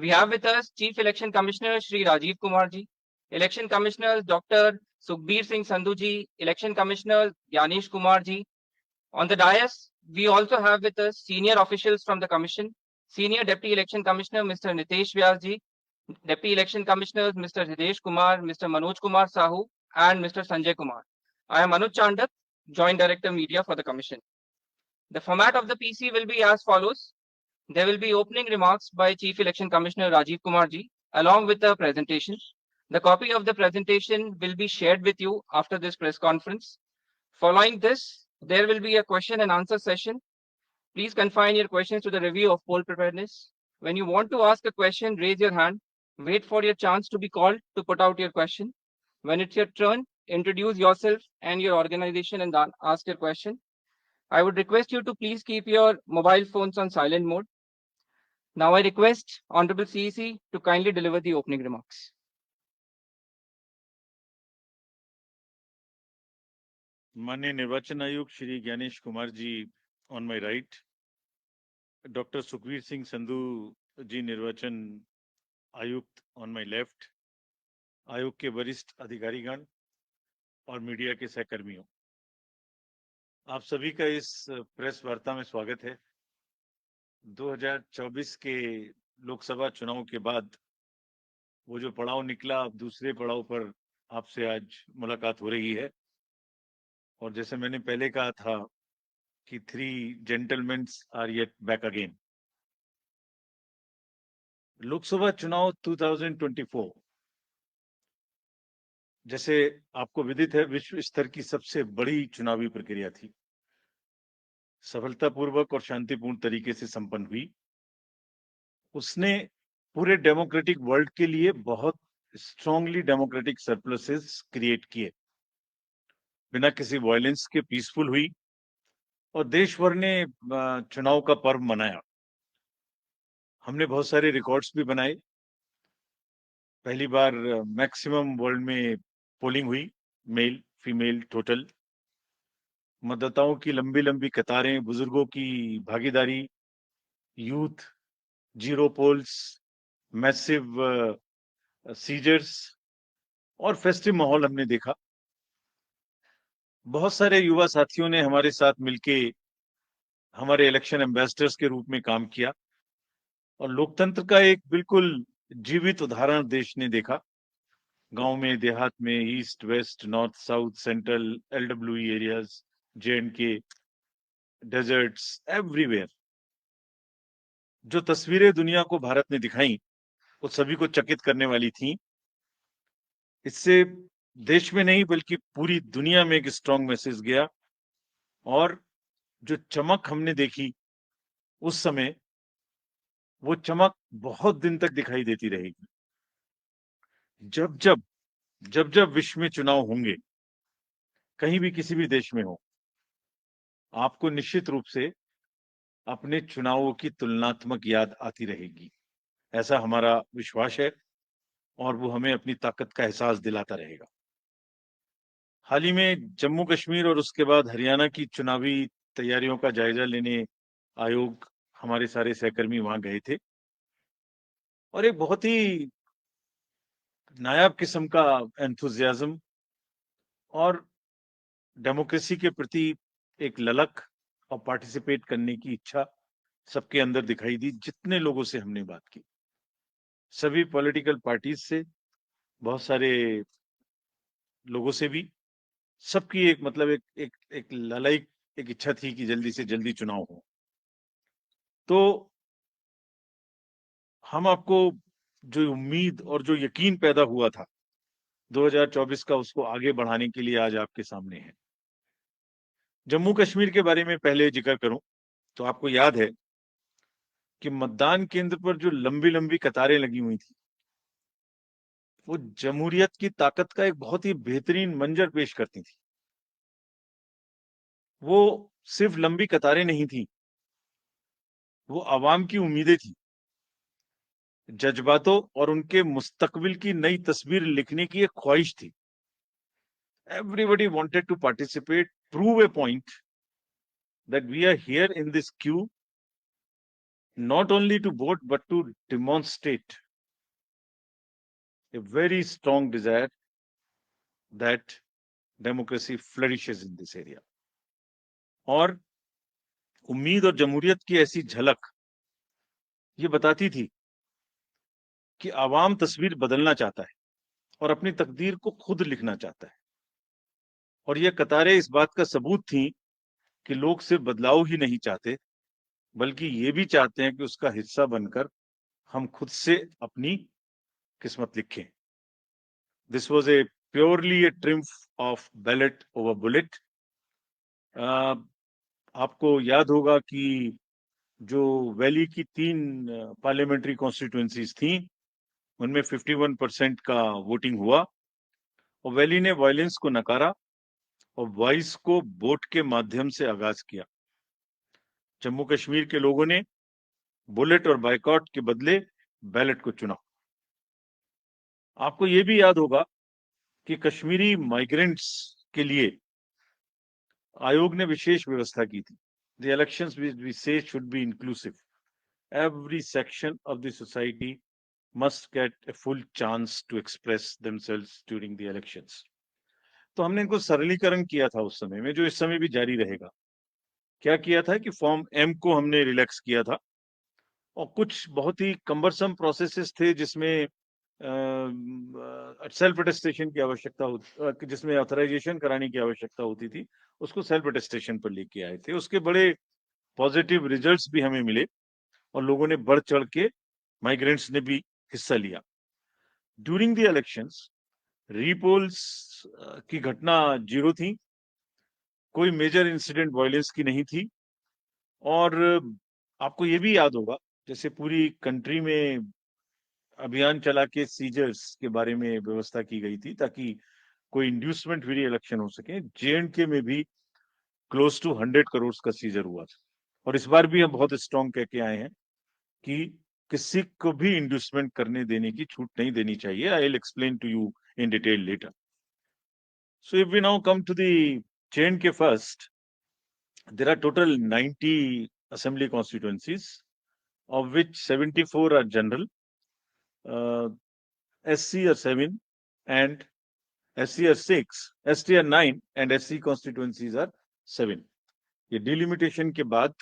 We have with us Chief Election Commissioner Shri Rajiv Kumar ji, Election Commissioners Dr. Sukhbir Singh Sandhu ji, Election Commissioner Gyanish Kumar ji. On the dais, we also have with us senior officials from the Commission, Senior Deputy Election Commissioner Mr. Nitesh Vyas ji, Deputy Election Commissioners Mr. Hitesh Kumar, Mr. Manoj Kumar Sahu, and Mr. Sanjay Kumar. I am Anuj Chandak, Joint Director Media for the Commission. The format of the PC will be as follows. There will be opening remarks by Chief Election Commissioner Rajiv Kumar ji, along with the presentation. The copy of the presentation will be shared with you after this press conference. Following this, there will be a question and answer session. Please confine your questions to the review of poll preparedness. When you want to ask a question, raise your hand. Wait for your chance to be called to put out your question. When it's your turn, introduce yourself and your organization and ask your question. I would request you to please keep your mobile phones on silent mode. Now I request Honorable CEC to kindly deliver the opening remarks. माननीय निर्वाचन आयुक्त Shri Gyanesh Kumar ji on my right, doctor Sukhbir Singh Sandhu ji निर्वाचन आयुक्त on my left, आयोग के वरिष्ठ अधिकारीगण और मीडिया के सहकर्मियों, आप सभी का इस प्रेस वार्ता में स्वागत है। 2024 के लोकसभा चुनाव के बाद वो जो पड़ाव निकला, अब दूसरे पड़ाव पर आपसे आज मुलाकात हो रही है। और जैसे मैंने पहले कहा था कि 3 gentleman are yet back again. Lok Sabha चुनाव 2024 जैसे आपको विदित है, विश्व स्तर की सबसे बड़ी चुनावी प्रक्रिया थी। सफलतापूर्वक और शांतिपूर्ण तरीके से संपन्न हुई। उसने पूरे डेमोक्रेटिक वर्ल्ड के लिए बहुत स्ट्रांगली डेमोक्रेटिक सरप्लसेस क्रिएट किए, बिना किसी वायलेंस के पीसफुल हुई और देश भर ने चुनाव का पर्व मनाया। हमने बहुत सारे रिकॉर्ड्स भी बनाए। पहली बार मैक्सिमम वर्ल्ड में पोलिंग हुई, मेल फीमेल टोटल। मतदाताओं की लंबी लंबी कतारें, बुजुर्गों की भागीदारी, youth, zero polls, massive seizures और फेस्टिव माहौल हमने देखा। बहुत सारे युवा साथियों ने हमारे साथ मिलके हमारे इलेक्शन एम्बेसडर्स के रूप में काम किया और लोकतंत्र का एक बिल्कुल जीवित उदाहरण देश ने देखा। गांव में, देहात में, east west, north south, central, LWE areas, J&K, deserts, everywhere जो तस्वीरें दुनिया को भारत ने दिखाई, वो सभी को चकित करने वाली थी। इससे देश में नहीं बल्कि पूरी दुनिया में एक स्ट्रांग मैसेज गया और जो चमक हमने देखी उस समय, वो चमक बहुत दिन तक दिखाई देती रहेगी। जब जब विश्व में चुनाव होंगे, कहीं भी किसी भी देश में हो, आपको निश्चित रूप से अपने चुनावों की तुलनात्मक याद आती रहेगी। ऐसा हमारा विश्वास है और वो हमें अपनी ताकत का एहसास दिलाता रहेगा। हाल ही में जम्मू कश्मीर और उसके बाद हरियाणा की चुनावी तैयारियों का जायजा लेने आयोग, हमारे सारे सहकर्मी वहां गए थे और एक बहुत ही नायाब किस्म का एंथुजियाज्म और डेमोक्रेसी के प्रति एक ललक और पार्टिसिपेट करने की इच्छा सबके अंदर दिखाई दी। जितने लोगों से हमने बात की, सभी पॉलिटिकल पार्टीज से, बहुत सारे लोगों से भी, सबकी एक मतलब एक ललायक एक इच्छा थी कि जल्दी से जल्दी चुनाव हो। तो हम आपको जो उम्मीद और जो यकीन पैदा हुआ था 2024 का, उसको आगे बढ़ाने के लिए आज आपके सामने है। जम्मू कश्मीर के बारे में पहले जिक्र करूं तो आपको याद है कि मतदान केंद्र पर जो लंबी लंबी कतारें लगी हुई थी, वो जमहूरियत की ताकत का एक बहुत ही बेहतरीन मंजर पेश करती थी। वो सिर्फ लंबी कतारें नहीं थी, वो आवाम की उम्मीदें थी, जज्बातों और उनके मुस्तकबिल की नई तस्वीर लिखने की एक ख्वाहिश थी। Everybody wanted to participate, prove a point that we are here in this queue not only to vote but to demonstrate a very strong desire that democracy flourishes in this area. और उम्मीद और जमहूरियत की ऐसी झलक ये बताती थी कि आवाम तस्वीर बदलना चाहता है और अपनी तकदीर को खुद लिखना चाहता है। और ये कतारें इस बात का सबूत थी कि लोग सिर्फ बदलाव ही नहीं चाहते, बल्कि ये भी चाहते हैं कि उसका हिस्सा बनकर हम खुद से अपनी किस्मत लिखें। This was a purely A triumph of ballot over bullet. आपको याद होगा कि जो वैली की 3 पार्लियामेंट्री कॉन्स्टिट्यूएंसीज थी, उनमें 51% का वोटिंग हुआ और वैली ने वायलेंस को नकारा और वॉइस को वोट के माध्यम से आगाज किया। जम्मू कश्मीर के लोगों ने बुलेट और बायकॉट के बदले बैलेट को चुना। आपको ये भी याद होगा कि कश्मीरी माइग्रेंट्स के लिए आयोग ने विशेष व्यवस्था की थी। द इलेक्शंस वी से should be inclusive. Every section of the society must get a full chance to express themselves during the elections. तो हमने इनको सरलीकरण किया था उस समय में, जो इस समय भी जारी रहेगा। क्या किया था कि फॉर्म एम को हमने रिलैक्स किया था और कुछ बहुत ही कम्बरसम प्रोसेसेस थे जिसमें सेल्फ अटेस्टेशन की आवश्यकता होती, जिसमें ऑथराइजेशन कराने की आवश्यकता होती थी, उसको सेल्फ अटेस्टेशन पर लेके आए थे। उसके बड़े पॉजिटिव रिजल्ट्स भी हमें मिले और लोगों ने बढ़ चढ़ के, माइग्रेंट्स ने भी हिस्सा लिया। ड्यूरिंग द इलेक्शंस रीपोल्स की घटना 0 थी, कोई मेजर इंसिडेंट वायलेंस की नहीं थी। और आपको ये भी याद होगा, जैसे पूरी कंट्री में अभियान चला के सीजर्स के बारे में व्यवस्था की गई थी ताकि कोई इंड्यूसमेंट फ्री इलेक्शन हो सके। जेएंडके में भी क्लोज टू 100 करोड़ का सीजर हुआ था और इस बार भी हम बहुत स्ट्रॉन्ग कह के आए हैं कि किसी को भी इंड्यूसमेंट करने देने की छूट नहीं देनी चाहिए। I will explain to you in detail later. So if we now come to the J&K first, there are total 90 assembly constituencies, of which 74 are general, SC are 7 and SC are 6, ST are 9 and SC constituencies are 7. ये delimitation के बाद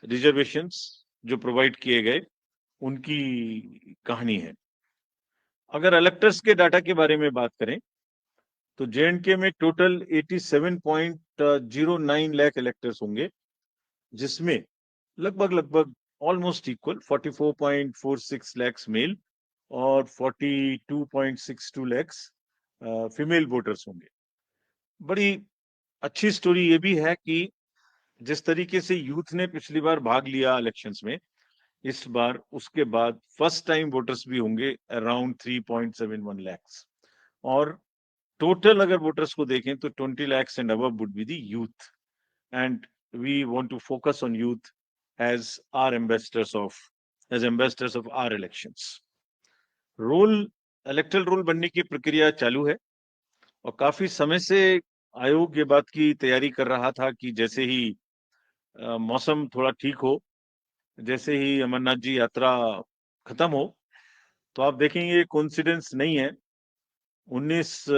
reservations जो provide किए गए उनकी कहानी है। अगर इलेक्टर्स के डाटा के बारे में बात करें तो J&K में टोटल 87.09 लाख इलेक्टर्स होंगे, जिसमें लगभग ऑलमोस्ट इक्वल 44.46 लाख मेल और 42.62 लाख फीमेल वोटर्स होंगे। बड़ी अच्छी स्टोरी ये भी है कि जिस तरीके से यूथ ने पिछली बार भाग लिया इलेक्शंस में, इस बार उसके बाद फर्स्ट टाइम वोटर्स भी होंगे अराउंड 3.71 लाख। और टोटल अगर वोटर्स को देखें तो 20 lakhs and above would be the youth, and we want to focus on youth as our ambassadors of our elections. Electoral roll बनने की प्रक्रिया चालू है और काफी समय से आयोग ये बात की तैयारी कर रहा था कि जैसे ही मौसम थोड़ा ठीक हो, जैसे ही अमरनाथ जी यात्रा खत्म हो, तो आप देखेंगे कोइंसिडेंस नहीं है, 19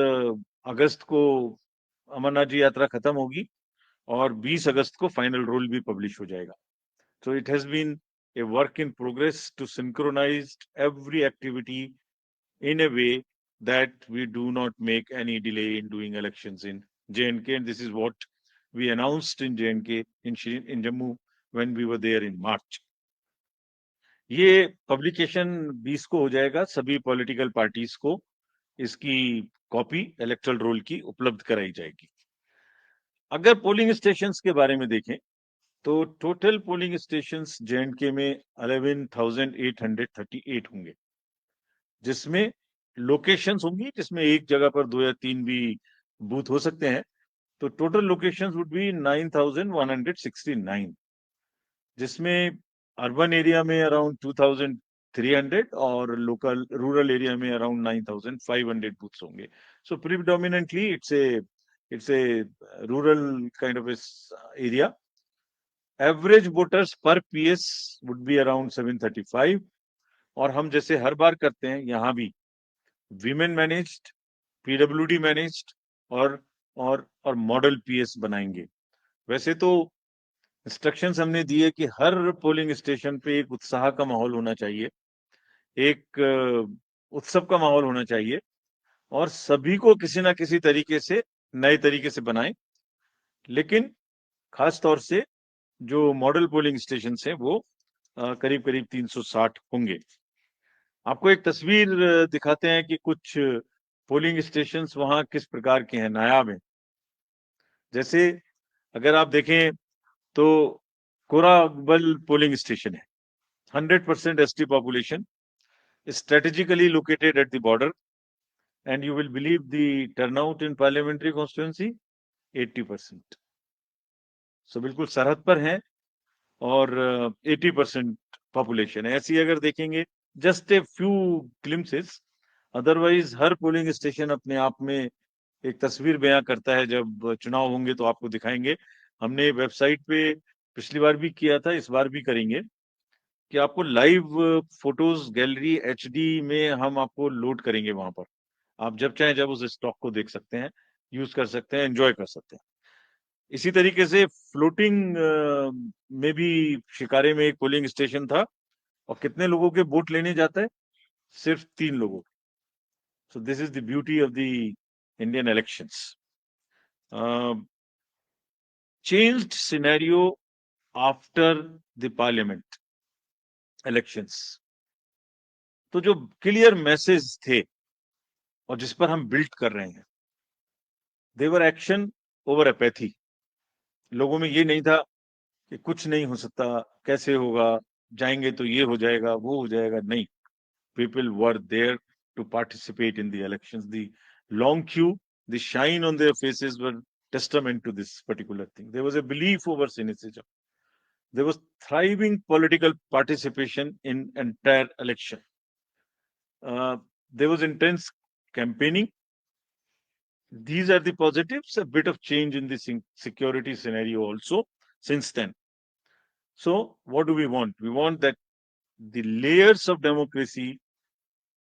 अगस्त को अमरनाथ जी यात्रा खत्म होगी और 20 अगस्त को फाइनल रूल भी पब्लिश हो जाएगा। So it has been a work in progress to synchronize every activity in a way that we do not make any delay in doing elections in J&K, and this is what we announced in J&K in Jammu when we were there in March. ये publication 20 को हो जाएगा, सभी political parties को इसकी copy electoral role की उपलब्ध कराई जाएगी। अगर पोलिंग स्टेशंस के बारे में देखें तो टोटल पोलिंग स्टेशंस J&K में 11,838 होंगे, जिसमें लोकेशंस होंगी जिसमें एक जगह पर 2 या 3 भी बूथ हो सकते हैं। तो टोटल लोकेशंस वुड बी 9,169, जिसमें अर्बन एरिया में अराउंड 2,300 और लोकल रूरल एरिया में अराउंड 9,500 बूथ्स होंगे। So predominantly it's a rural kind of area. Average voters per PS would be around 735, और हम जैसे हर बार करते हैं यहाँ भी विमेन मैनेज्ड, पीडब्ल्यूडी मैनेज्ड और मॉडल पीएस बनाएंगे। वैसे तो इंस्ट्रक्शंस हमने दिए कि हर पोलिंग स्टेशन पे एक उत्साह का माहौल होना चाहिए, एक उत्सव का माहौल होना चाहिए, और सभी को किसी ना किसी तरीके से नए तरीके से बनाएं। लेकिन खास तौर से जो मॉडल पोलिंग स्टेशन हैं वो करीब करीब 360 होंगे। आपको एक तस्वीर दिखाते हैं कि कुछ पोलिंग स्टेशंस वहां किस प्रकार के हैं, नायाब हैं। जैसे अगर आप देखें तो कोराबल पोलिंग स्टेशन है, 100% ST population, strategically located at the border, and you will believe the turnout in parliamentary constituency 80%. So बिल्कुल सरहद पर हैं और 80% पॉपुलेशन है। ऐसी अगर देखेंगे just a few glimpses, otherwise her polling station अपने आप में एक तस्वीर बयां करता है। जब चुनाव होंगे तो आपको दिखाएंगे। हमने वेबसाइट पे पिछली बार भी किया था, इस बार भी करेंगे कि आपको लाइव फोटोज गैलरी एचडी में हम आपको लोड करेंगे वहां पर। आप जब चाहें जब उस स्टॉक को देख सकते हैं, यूज कर सकते हैं, एंजॉय कर सकते हैं। इसी तरीके से फ्लोटिंग में भी शिकारे में एक पोलिंग स्टेशन था, और कितने लोगों के वोट लेने जाता है? सिर्फ 3 लोगों। So this is the beauty of the Indian elections. Changed scenario after the parliament elections. तो जो क्लियर मैसेज थे और जिस पर हम बिल्ड कर रहे हैं, देवर एक्शन ओवर एपैथी। लोगों में ये नहीं था कि कुछ नहीं हो सकता, कैसे होगा, जाएंगे तो ये हो जाएगा, वो हो जाएगा। नहीं, people were there to participate in the elections. The long queue, the shine on their faces were testament to this particular thing. There was a belief over cynicism. There was thriving political participation in entire election. There was intense campaigning. These are the positives. A bit of change in the security scenario also since then. So what do we want? We want that the layers of democracy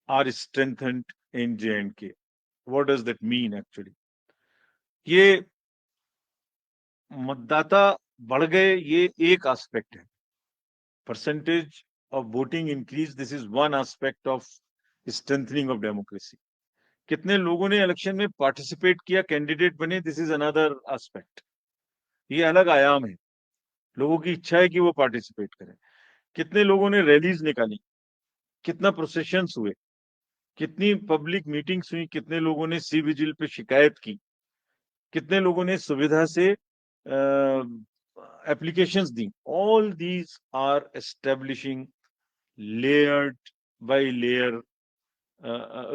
are strengthened in J&K. What does that mean actually? ये मतदाता बढ़ गए, ये एक aspect है। Percentage of voting increase, this is one aspect of strengthening of democracy. कितने लोगों ने इलेक्शन में पार्टिसिपेट किया, कैंडिडेट बने, दिस इज अनदर एस्पेक्ट। ये अलग आयाम है। लोगों की इच्छा है कि वो पार्टिसिपेट करें। कितने लोगों ने रैलीज निकाली, कितना प्रोसेशंस हुए, कितनी पब्लिक मीटिंग्स हुई, कितने लोगों ने सी विजिल पे शिकायत की, कितने लोगों ने सुविधा से एप्लीकेशंस दी। All these are establishing layered by layer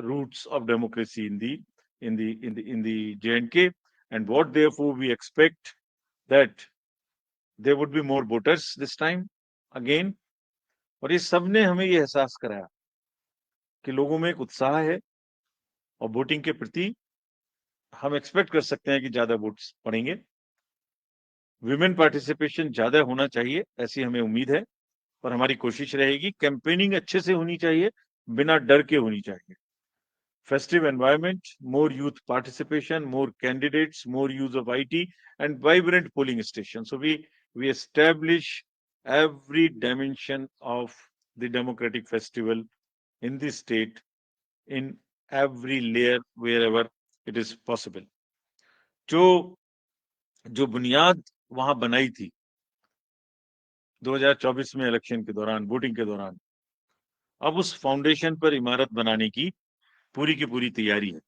roots of democracy in the J&K, and what therefore we expect that there would be more voters this time again। और ये सबने हमें ये एहसास कराया कि लोगों में एक उत्साह है, और वोटिंग के प्रति हम एक्सपेक्ट कर सकते हैं कि ज्यादा वोट्स पड़ेंगे। विमेन पार्टिसिपेशन ज्यादा होना चाहिए, ऐसी हमें उम्मीद है, और हमारी कोशिश रहेगी। कैंपेनिंग अच्छे से होनी चाहिए, बिना डर के होनी चाहिए। Festive environment, more youth participation, more candidates, more use of IT, and vibrant polling stations. So we establish every dimension of the democratic festival in the state, in every layer wherever it is possible. जो बुनियाद वहां बनाई थी 2024 में election के दौरान, voting के दौरान, अब उस फाउंडेशन पर इमारत बनाने की पूरी की पूरी तैयारी है।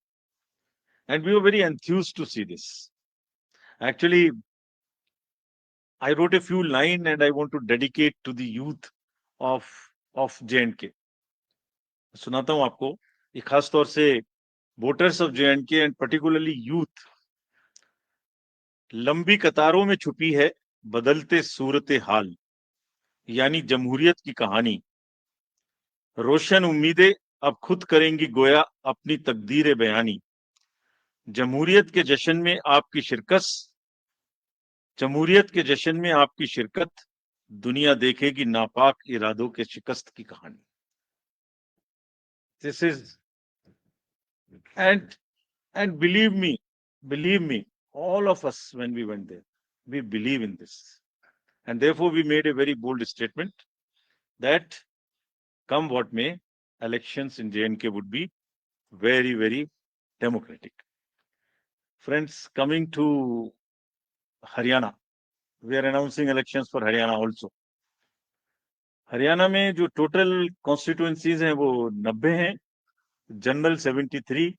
And we were very enthused to see this. Actually, I wrote a few lines and I want to dedicate to the youth of J&K. सुनाता हूं आपको, ये खास तौर से voters of J&K and particularly youth. लंबी कतारों में छुपी है बदलते सूरत हाल, यानी जमहूरियत की कहानी। रोशन उम्मीदें अब खुद करेंगी गोया अपनी तकदीर बयानी। जमहूरियत के जश्न में आपकी शिरकत, जमहूरियत के जश्न में आपकी शिरकत, दुनिया देखेगी नापाक इरादों के शिकस्त की कहानी। This is and believe me, all of us when we went there, we believe in this, and therefore we made a very bold statement that come what may, elections in J&K would be very, very democratic. Friends, coming to Haryana, we are announcing elections for Haryana also. Haryana में जो total constituencies हैं वो 90 हैं, general 73,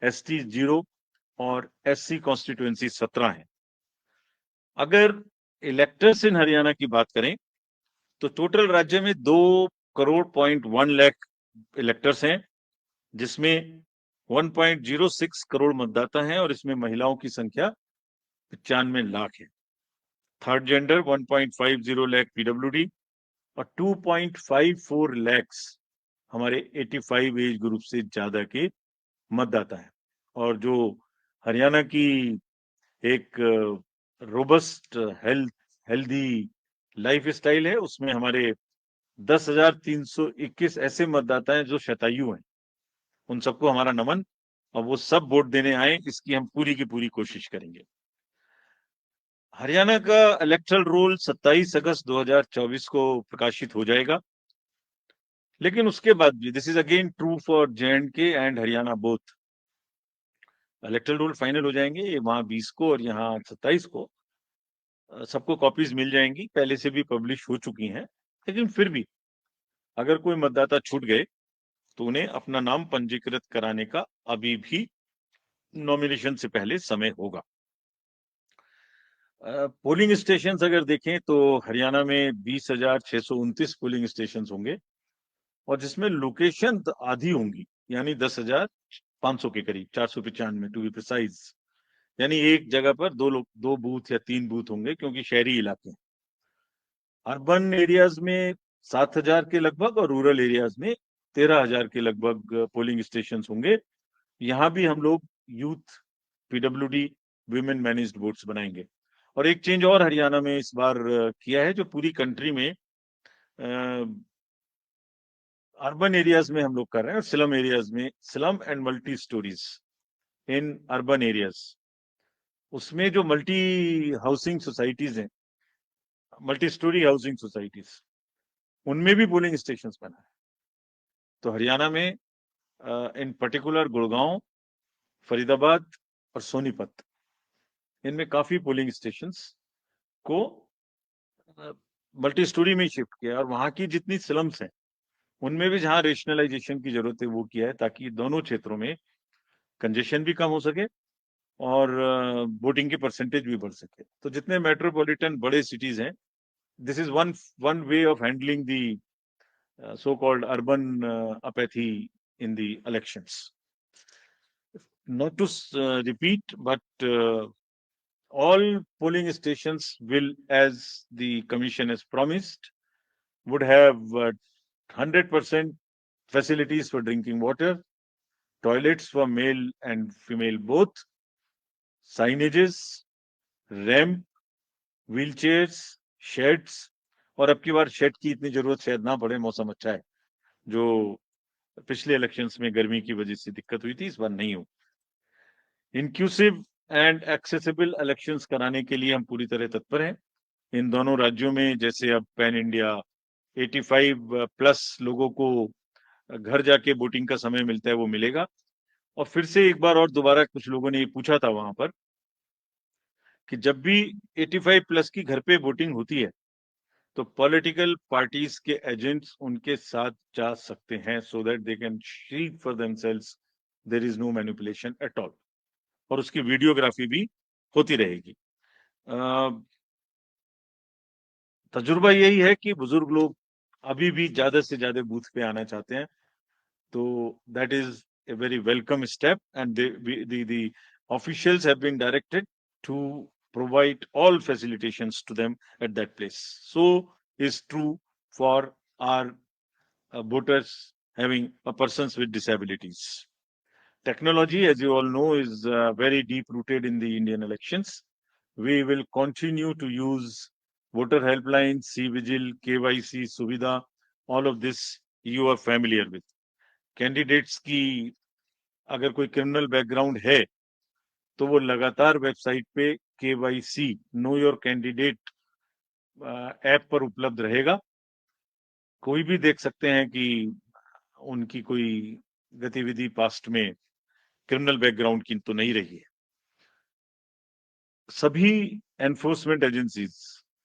ST 0 और SC constituency 17 हैं। अगर electors इन हरियाणा की बात करें तो टोटल राज्य में 2.1 लाख इलेक्टर्स हैं, जिसमें 1.06 करोड़ मतदाता हैं और इसमें महिलाओं की संख्या 95 लाख है। थर्ड जेंडर 1.50 लाख पीडब्ल्यूडी और 2.54 लाख हमारे 85 एज ग्रुप से ज्यादा के मतदाता हैं। और जो हरियाणा की एक रोबस्ट हेल्दी लाइफ स्टाइल है, उसमें हमारे 10,321 ऐसे मतदाता हैं जो शतायु हैं। उन सबको हमारा नमन, और वो सब वोट देने आए, इसकी हम पूरी की पूरी कोशिश करेंगे। हरियाणा का इलेक्टरल रोल 27 अगस्त 2024 को प्रकाशित हो जाएगा, लेकिन उसके बाद भी this is again true for J&K and Haryana both. Electoral roll final हो जाएंगे, वहां 20 को और यहाँ 27 को। सबको कॉपीज मिल जाएंगी, पहले से भी पब्लिश हो चुकी हैं, लेकिन फिर भी अगर कोई मतदाता छूट गए तो उन्हें अपना नाम पंजीकृत कराने का अभी भी नॉमिनेशन से पहले समय होगा। पोलिंग स्टेशन अगर देखें तो हरियाणा में 20,629 पोलिंग स्टेशन होंगे, और जिसमें लोकेशन आधी होंगी, यानी 10,500 के करीब, 495 टू बी प्रिसाइज। यानी एक जगह पर दो बूथ या 3 बूथ होंगे, क्योंकि शहरी इलाके हैं। अर्बन एरियाज में 7,000 के लगभग और रूरल एरियाज में 13,000 के लगभग पोलिंग स्टेशन होंगे। यहाँ भी हम लोग youth PWD women managed votes बनाएंगे। और एक चेंज और हरियाणा में इस बार किया है, जो पूरी कंट्री में अर्बन एरियाज में हम लोग कर रहे हैं, और स्लम एरियाज में, slum and multi stories in urban areas, उसमें जो मल्टी हाउसिंग सोसाइटीज हैं, मल्टी स्टोरी हाउसिंग सोसाइटीज, उनमें भी पोलिंग स्टेशन बना है। तो हरियाणा में इन पर्टिकुलर गुड़गांव, फरीदाबाद और सोनीपत, इनमें काफी पोलिंग स्टेशंस को मल्टी स्टोरी में शिफ्ट किया, और वहां की जितनी स्लम्स हैं उनमें भी जहां रेशनलाइजेशन की जरूरत है वो किया है, ताकि दोनों क्षेत्रों में कंजेशन भी कम हो सके और वोटिंग की परसेंटेज भी बढ़ सके। तो जितने मेट्रोपॉलिटन बड़े सिटीज हैं, this is one way of handling the so called urban apathy in the elections. Not to repeat, but all polling stations will, as the commission has promised, would have 100% facilities for drinking water, toilets for male and female both, signages, ramp, wheelchairs, sheds, और अब की बार shade की इतनी जरूरत शायद ना पड़े, मौसम अच्छा है। जो पिछले इलेक्शंस में गर्मी की वजह से दिक्कत हुई थी, इस बार नहीं हो। इंक्लूसिव एंड एक्सेसिबल इलेक्शंस कराने के लिए हम पूरी तरह तत्पर हैं। इन दोनों राज्यों में जैसे अब पैन इंडिया 85 प्लस लोगों को घर जाके वोटिंग का समय मिलता है, वो मिलेगा। और फिर से एक बार और दोबारा कुछ लोगों ने ये पूछा था वहां पर कि जब भी 85 प्लस की घर पे वोटिंग होती है तो पॉलिटिकल पार्टीज के एजेंट्स उनके साथ जा सकते हैं, so that they can see for themselves there is no manipulation at all, और उसकी वीडियोग्राफी भी होती रहेगी। तजुर्बा यही है कि बुजुर्ग लोग अभी भी ज्यादा से ज्यादा बूथ पे आना चाहते हैं, तो that is a very welcome step, and the officials have been directed to provide all facilitations to them at that place. So is true for our voters having persons with disabilities. Technology, as you all know, is very deep rooted in the Indian elections. We will continue to use voter helpline, C-Vigil, KYC, Suvidha. All of this you are familiar with. Candidates की अगर कोई criminal background है तो वो लगातार website पे KYC know your candidate app पर उपलब्ध रहेगा। कोई भी देख सकते हैं कि उनकी कोई गतिविधि पास्ट में क्रिमिनल बैकग्राउंड की तो नहीं रही है। सभी enforcement agencies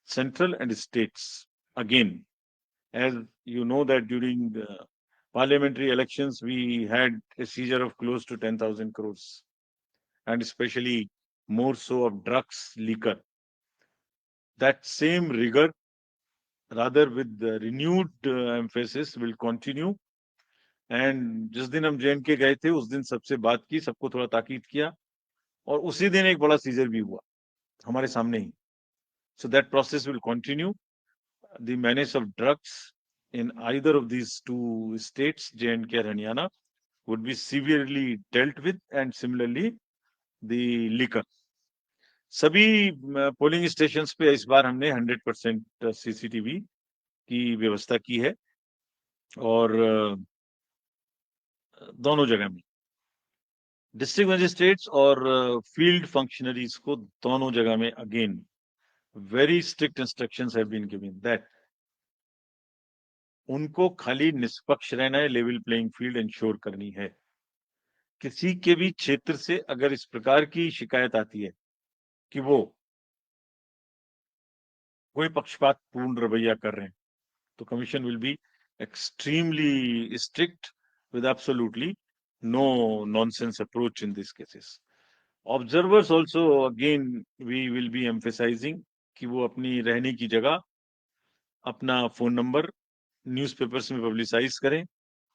central and states again as you know that during the parliamentary elections we had a seizure of close to 10,000 crores and especially more so of drugs, liquor. That same rigor, rather with the renewed emphasis, will continue. And जिस दिन हम JNK गए थे उस दिन सबसे बात की, सबको थोड़ा ताकीद किया और उसी दिन एक बड़ा सीजर भी हुआ हमारे सामने ही. So that process will continue. The menace of drugs in either of these two states, J&K and Haryana, would be severely dealt with, and similarly the liquor. सभी पोलिंग स्टेशंस पे इस बार हमने 100% सीसीटीवी की व्यवस्था की है और दोनों जगह में डिस्ट्रिक्ट मजिस्ट्रेट्स और फील्ड फंक्शनरीज को दोनों जगह में again very strict instructions have been given that उनको खाली निष्पक्ष रहना है, लेवल प्लेइंग फील्ड इंश्योर करनी है। किसी के भी क्षेत्र से अगर इस प्रकार की शिकायत आती है कि वो कोई पक्षपातपूर्ण रवैया कर रहे हैं तो commission will be extremely strict with absolutely no nonsense approach in these cases. Observers also again we will be emphasizing कि वो अपनी रहने की जगह अपना फोन नंबर न्यूज़पेपर्स में पब्लिसाइज करें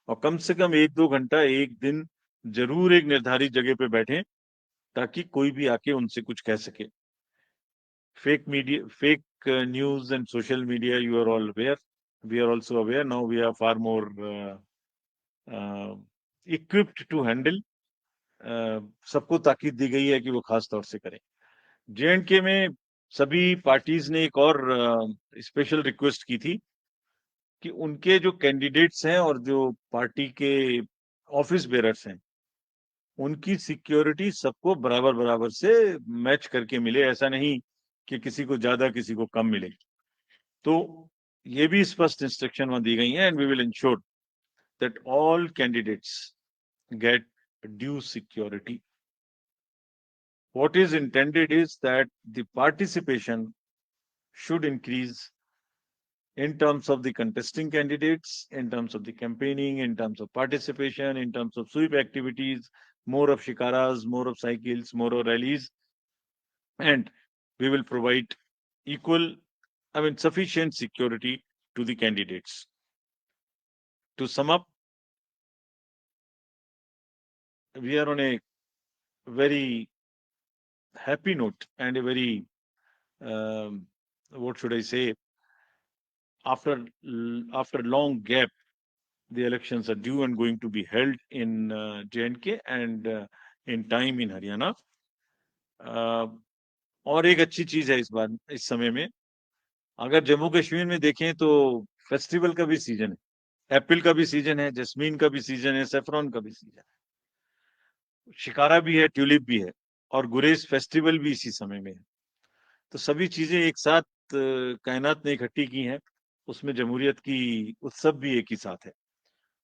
और कम से कम 1-2 घंटा एक दिन जरूर एक निर्धारित जगह पे बैठें ताकि कोई भी आके उनसे कुछ कह सके। Fake media, fake news and social media, you are all aware. We are also aware. Now we are far more equipped to handle. सबको ताकीद दी गई है कि वो खास तौर से करें। J&K में सभी पार्टीज ने एक और स्पेशल रिक्वेस्ट की थी कि उनके जो कैंडिडेट्स हैं और जो पार्टी के ऑफिस बेरर्स हैं उनकी सिक्योरिटी सबको बराबर बराबर से मैच करके मिले, ऐसा नहीं कि किसी को ज्यादा किसी को कम मिले। तो ये भी स्पष्ट इंस्ट्रक्शन वहां दी गई हैं and we will ensure that all candidates get due security. What is intended is that the participation should increase in terms of the contesting candidates, in terms of the campaigning, in terms of participation, in terms of sweep activities, more of shikaras, more of cycles, more of rallies, and we will provide sufficient security to the candidates. To sum up, we are on a very happy note and a very, what should I say, after long gap, the elections are due and going to be held in J&K and in time in Haryana. और एक अच्छी चीज है इस बार इस समय में, अगर जम्मू कश्मीर में देखें तो फेस्टिवल का भी सीजन है, एप्पल का भी सीजन है, जैस्मीन का भी सीजन है, सेफ्रॉन का भी सीजन है, शिकारा भी है, ट्यूलिप भी है और गुरेज फेस्टिवल भी इसी समय में है। तो सभी चीजें एक साथ कायनात ने इकट्ठी की हैं, उसमें जमहूरियत की उत्सव भी एक ही साथ है।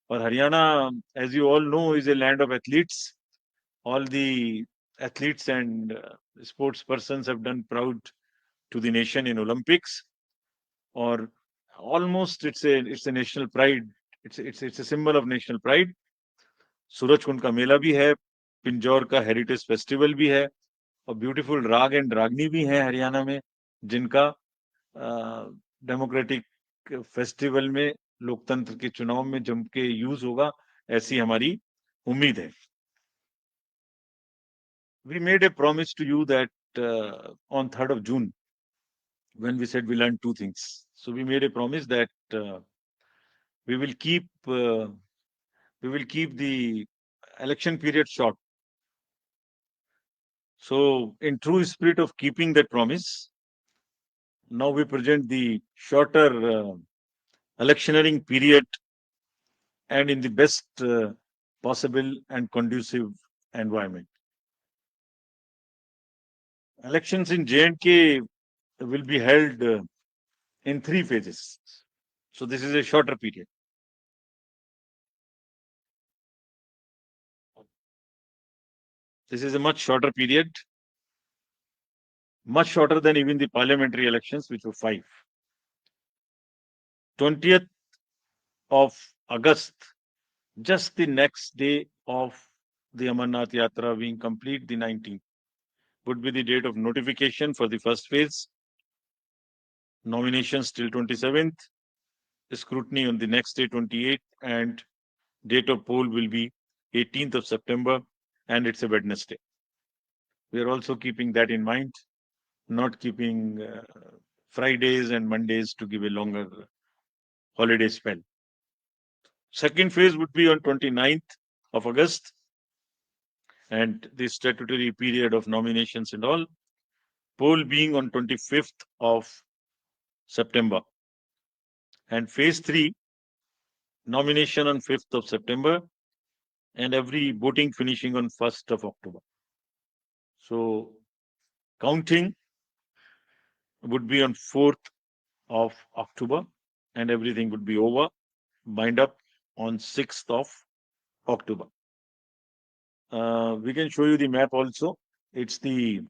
और Haryana, as you all know, is a land of athletes. All the athletes and sports persons have done proud to the nation in Olympics और almost it's a national pride, it's a symbol of national pride. Surajkund का मेला भी है, पिंजौर का heritage festival भी है और beautiful राग एंड रागनी भी है हरियाणा में, जिनका डेमोक्रेटिक फेस्टिवल में, लोकतंत्र के चुनाव में जम के यूज होगा, ऐसी हमारी उम्मीद है। We made a promise to you that on 3rd of June, when we said we learned two things. So we made a promise that we will keep the election period short. So in true spirit of keeping that promise, now we present the shorter electioneering period and in the best possible and conducive environment. Elections in J&K will be held in 3 phases. So this is a shorter period. This is a much shorter period, much shorter than even the parliamentary elections, which were 5. 20th of August, just the next day of the Amarnath Yatra being complete, the 19th, would be the date of notification for the first phase. Nominations till 27th, scrutiny on the next day, 28th, and date of poll will be 18th of September, and it's a Wednesday. We are also keeping that in mind, not keeping Fridays and Mondays to give a longer holiday spell. Second phase would be on 29th of August, and the statutory period of nominations and all, poll being on 25th of September. And phase 3, nomination on 5th of September, and every voting finishing on 1st of October. So counting would be on 4th of October, and everything would be over, bind up on 6th of October. We can show you the map also. It's the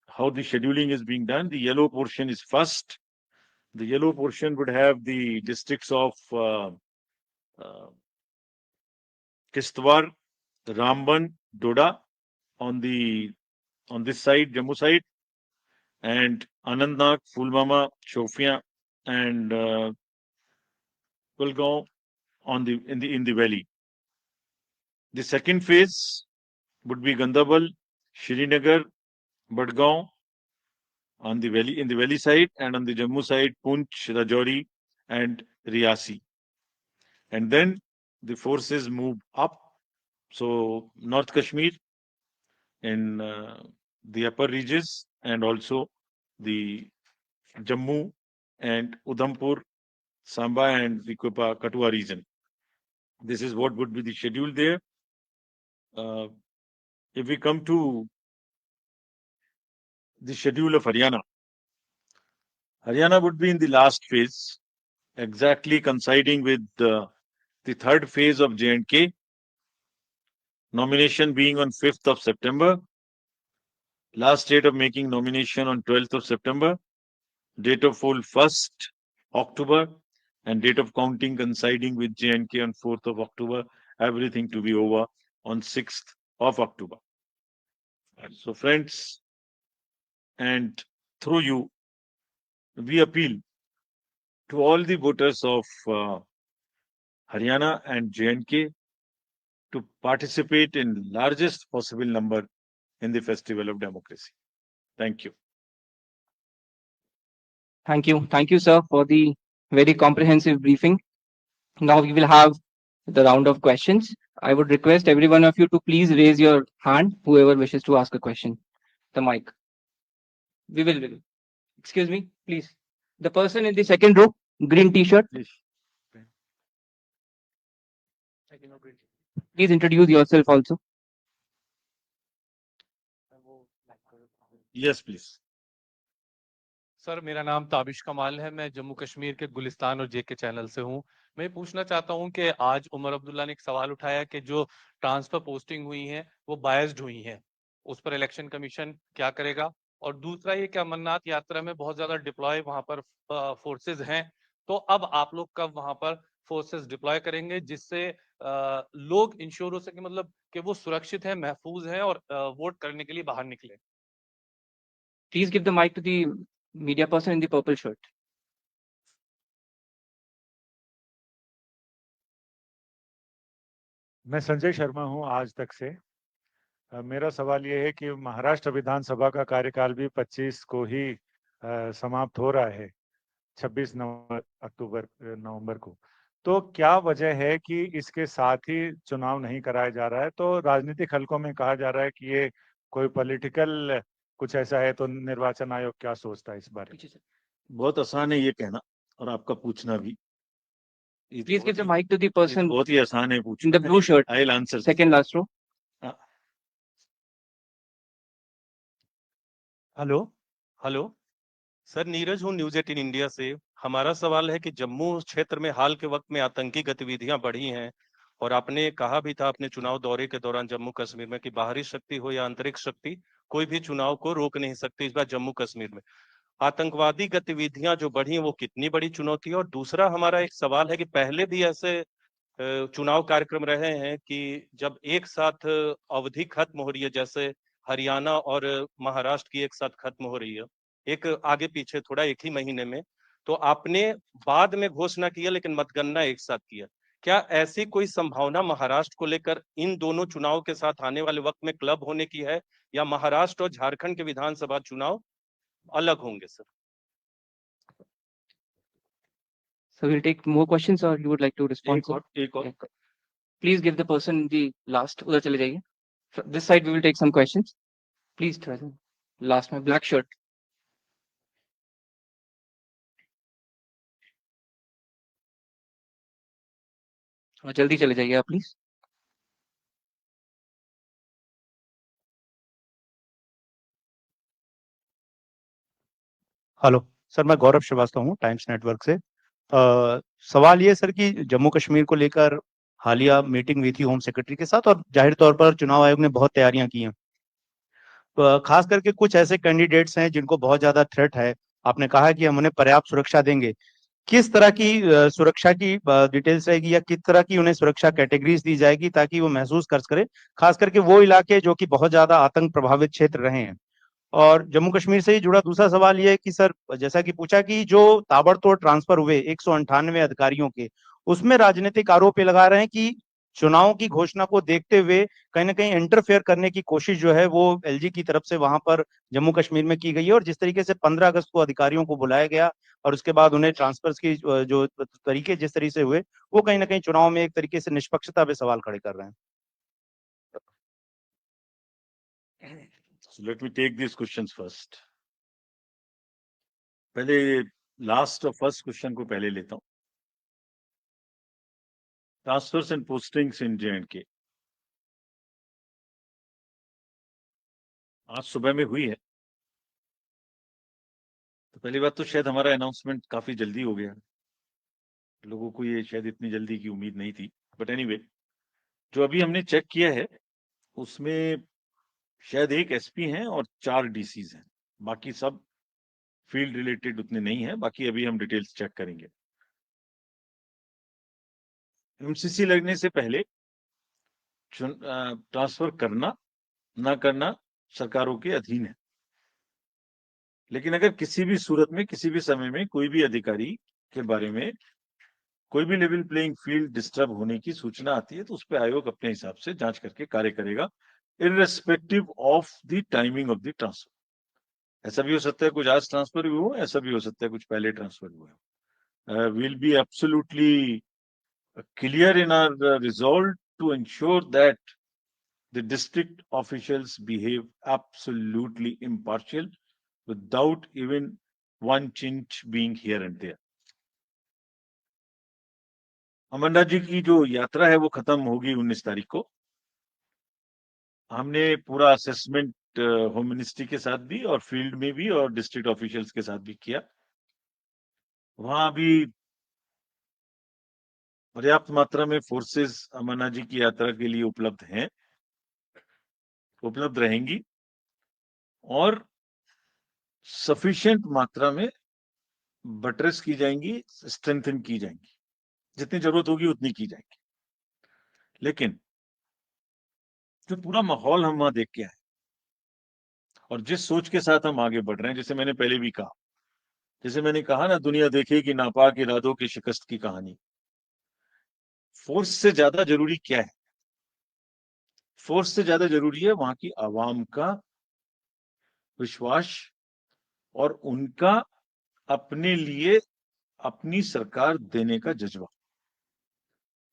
how the scheduling is being done. The yellow portion is first. The yellow portion would have the districts of Kishtwar, Ramban, Doda on this side, Jammu side, and Anantnag, Pulwama, Shopian, and Kulgaon in the valley. The second phase would be Gandarbal, Srinagar, Budgaon on the valley in the valley side, and on the Jammu side, Poonch, Rajouri, and Riyasi. And then the forces move up. So North Kashmir in the upper reaches, and also the Jammu and Udhampur, Samba and the Kathua region. This is what would be the schedule there. If we come to the schedule of Haryana, Haryana would be in the last phase, exactly coinciding with the third phase of J&K. Nomination being on 5th of September. Last date of making nomination on 12th of September. Date of poll 1st October, and date of counting coinciding with J&K on 4th of October. Everything to be over on 6th of October. So friends, and through you, we appeal to all the voters of Haryana and J&K to participate in largest possible number in the festival of democracy. Thank you. Thank you. Thank you, sir, for the very comprehensive briefing. Now we will have the round of questions. I would request every one of you to please raise your hand, whoever wishes to ask a question. The mic. We will. Excuse me, please. The person in the second row, green t-shirt. Please. Please introduce yourself also. Yes, please. Sir मेरा नाम ताबिश कमाल है, मैं जम्मू कश्मीर के गुलिस्तान और जेके channel से हूं। मैं पूछना चाहता हूं कि आज उमर अब्दुल्ला ने एक सवाल उठाया कि जो ट्रांसफर पोस्टिंग हुई है वो बायस्ड हुई है, उस पर इलेक्शन कमीशन क्या करेगा? और दूसरा ये कि अमरनाथ यात्रा में बहुत ज्यादा डिप्लॉय वहां पर फोर्सेज हैं, तो अब आप लोग कब वहां पर फोर्सेज डिप्लॉय करेंगे जिससे लोग इंश्योर हो सके, मतलब कि वो सुरक्षित है, महफूज है और वोट करने के लिए बाहर निकले? Please give the mic to the media person in the purple shirt. मैं संजय शर्मा हूं आज तक से। मेरा सवाल ये है कि महाराष्ट्र विधानसभा का कार्यकाल भी 25 को ही समाप्त हो रहा है, 26 नवंबर को। तो क्या वजह है कि इसके साथ ही चुनाव नहीं कराया जा रहा है? तो राजनीतिक हलकों में कहा जा रहा है कि ये कोई पॉलिटिकल कुछ ऐसा है तो निर्वाचन आयोग क्या सोचता है इस बारे में? बहुत आसान है ये कहना और आपका पूछना भी। Please give the mic to the person बहुत ही आसान है in पूछना। the blue shirt, I'll answer. second last row. Hello hello sir, Neeraj हूँ न्यूज 18 इंडिया से। हमारा सवाल है कि जम्मू क्षेत्र में हाल के वक्त में आतंकी गतिविधियां बढ़ी हैं और आपने कहा भी था अपने चुनाव दौरे के दौरान जम्मू कश्मीर में कि बाहरी शक्ति हो या आंतरिक शक्ति, कोई भी चुनाव को रोक नहीं सकती। इस बार जम्मू कश्मीर में आतंकवादी गतिविधियां जो बढ़ी हैं वो कितनी बड़ी चुनौती है? और दूसरा हमारा एक सवाल है कि पहले भी ऐसे चुनाव कार्यक्रम रहे हैं कि जब एक साथ अवधि खत्म हो रही है, जैसे हरियाणा और महाराष्ट्र की एक साथ खत्म हो रही है, एक आगे पीछे थोड़ा एक ही महीने में, तो आपने बाद में घोषणा की है लेकिन मतगणना एक साथ किया। क्या ऐसी कोई संभावना महाराष्ट्र को लेकर इन दोनों चुनाव के साथ आने वाले वक्त में क्लब होने की है, या महाराष्ट्र और झारखंड के विधानसभा चुनाव अलग होंगे sir? So we'll take more questions, or you would like to respond? एक और Yeah. Please give the person the last. उधर चले जाइए. This side we will take some questions. Please try them. Last में black shirt. और जल्दी चले जाइए आप प्लीज. हेलो सर, मैं गौरव श्रीवास्तव हूँ टाइम्स नेटवर्क से। सवाल ये सर कि जम्मू कश्मीर को लेकर हालिया मीटिंग हुई थी होम सेक्रेटरी के साथ और जाहिर तौर पर चुनाव आयोग ने बहुत तैयारियां की हैं। खास करके कुछ ऐसे कैंडिडेट्स हैं जिनको बहुत ज्यादा थ्रेट है। आपने कहा कि हम उन्हें पर्याप्त सुरक्षा देंगे। किस तरह की सुरक्षा की डिटेल्स रहेगी या किस तरह की उन्हें सुरक्षा कैटेगरीज दी जाएगी ताकि वो महसूस कर सके, खास करके वो इलाके जो कि बहुत ज्यादा आतंक प्रभावित क्षेत्र रहे हैं? और जम्मू कश्मीर से ही जुड़ा दूसरा सवाल ये है कि सर, जैसा कि पूछा कि जो ताबड़तोड़ ट्रांसफर हुए 198 अधिकारियों के, उसमें राजनीतिक आरोप ये लगा रहे हैं कि चुनावों की घोषणा को देखते हुए कहीं ना कहीं इंटरफेयर करने की कोशिश जो है वो एलजी की तरफ से वहां पर जम्मू कश्मीर में की गई है। और जिस तरीके से 15 अगस्त को अधिकारियों को बुलाया गया और उसके बाद उन्हें ट्रांसफर्स की जो तरीके जिस तरीके से हुए, वो कहीं ना कहीं चुनाव में एक तरीके से निष्पक्षता पे सवाल खड़े कर रहे हैं। So let me take these questions first. पहले लास्ट और फर्स्ट क्वेश्चन को पहले लेता हूं। Transfers and postings in J&K आज सुबह में हुई है। तो पहली बात तो शायद हमारा अनाउंसमेंट काफी जल्दी हो गया, लोगों को ये शायद इतनी जल्दी की उम्मीद नहीं थी। बट एनीवे, जो अभी हमने चेक किया है उसमें शायद एक एसपी हैं और 4 डीसीज हैं, बाकी सब फील्ड रिलेटेड उतने नहीं है। बाकी अभी हम डिटेल्स चेक करेंगे। एमसीसी लगने से पहले ट्रांसफर करना ना करना सरकारों के अधीन है, लेकिन अगर किसी भी सूरत में किसी भी समय में कोई भी अधिकारी के बारे में कोई भी लेवल प्लेइंग फील्ड डिस्टर्ब होने की सूचना आती है तो उस पर आयोग अपने हिसाब से जांच करके कार्य करेगा, irrespective of the timing of the transfer. ऐसा भी हो सकता है कुछ आज ट्रांसफर हुए हो, ऐसा भी हो सकता है कुछ पहले ट्रांसफर हुए हो। Will be absolutely clear in our resolve to ensure that the district officials behave absolutely impartial without even one chinch being here and there. Amarnath ji की जो यात्रा है वो खत्म होगी 19 तारीख को। हमने पूरा असेसमेंट होम मिनिस्ट्री के साथ भी और फील्ड में भी और डिस्ट्रिक्ट ऑफिशियल्स के साथ भी किया। वहां भी पर्याप्त मात्रा में फोर्सेस अमरनाथ जी की यात्रा के लिए उपलब्ध हैं, उपलब्ध रहेंगी और सफिशिएंट मात्रा में बटरेस की जाएंगी, स्ट्रेंथन की जाएंगी, जितनी जरूरत होगी उतनी की जाएंगी। लेकिन जो पूरा माहौल हम वहां देख के आए और जिस सोच के साथ हम आगे बढ़ रहे हैं, जैसे मैंने पहले भी कहा, जैसे मैंने कहा ना, दुनिया देखेगी नापाक इरादों की शिकस्त की कहानी। फोर्स से ज्यादा जरूरी क्या है? फोर्स से ज्यादा जरूरी है वहां की आवाम का विश्वास और उनका अपने लिए अपनी सरकार देने का जज्बा।